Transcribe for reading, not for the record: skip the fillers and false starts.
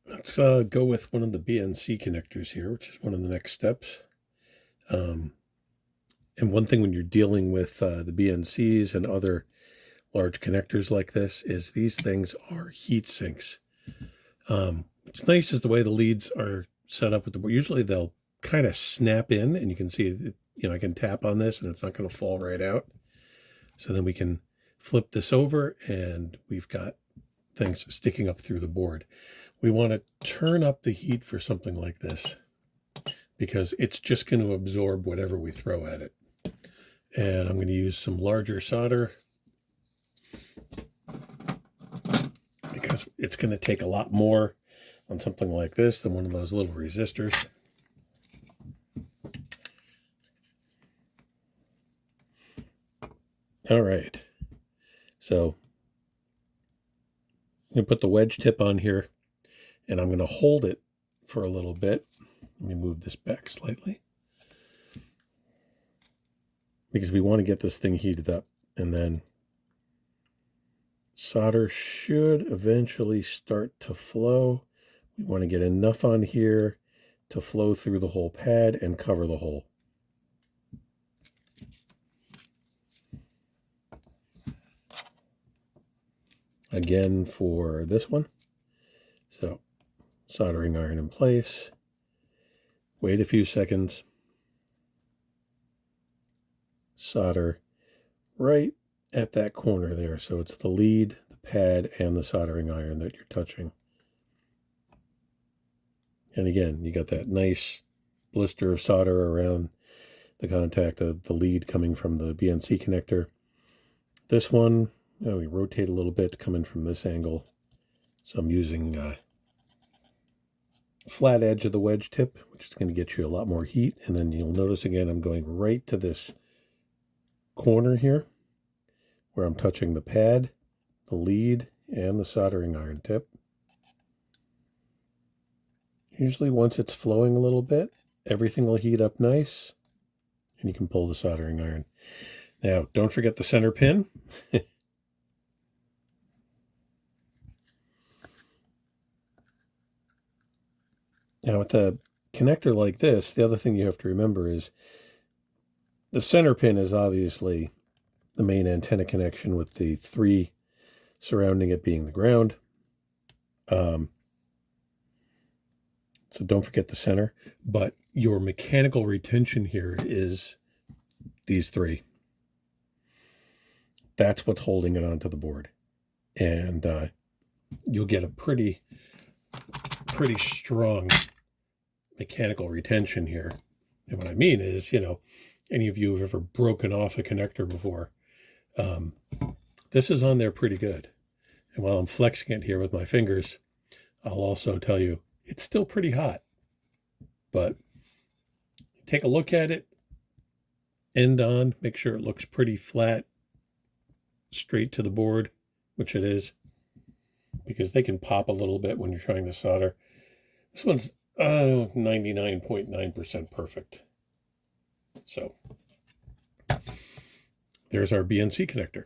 Let's go with one of the BNC connectors here, which is one of the next steps. And one thing when you're dealing with the BNCs and other large connectors like this is these things are heat sinks. What's nice is the way the leads are set up with the board. Usually they'll kind of snap in, and you can see, I can tap on this and it's not going to fall right out. So then we can flip this over and we've got things sticking up through the board. We want to turn up the heat for something like this because it's just going to absorb whatever we throw at it. And I'm going to use some larger solder because it's going to take a lot more on something like this than one of those little resistors. All right, so I'm going to put the wedge tip on here and I'm going to hold it for a little bit. Let me move this back slightly because we want to get this thing heated up, and then solder should eventually start to flow. We want to get enough on here to flow through the whole pad and cover the hole. Again for this one. So soldering iron in place. Wait a few seconds. Solder right at that corner there. So it's the lead, the pad, and the soldering iron that you're touching. And again, you got that nice blister of solder around the contact of the lead coming from the BNC connector. This one, we rotate a little bit to come in from this angle. So I'm using flat edge of the wedge tip, which is going to get you a lot more heat. And then you'll notice again, I'm going right to this corner here where I'm touching the pad, the lead, and the soldering iron tip. Usually once it's flowing a little bit, everything will heat up nice and you can pull the soldering iron. Now, don't forget the center pin. Now, with a connector like this, the other thing you have to remember is the center pin is obviously the main antenna connection, with the 3 surrounding it being the ground. So don't forget the center, but your mechanical retention here is these 3. That's what's holding it onto the board. And you'll get a pretty strong mechanical retention here. And what I mean is, any of you have ever broken off a connector before, this is on there pretty good. And while I'm flexing it here with my fingers, I'll also tell you it's still pretty hot. But take a look at it, end on, make sure it looks pretty flat, straight to the board, which it is, because they can pop a little bit when you're trying to solder. This one's 99.9% perfect. So there's our BNC connector.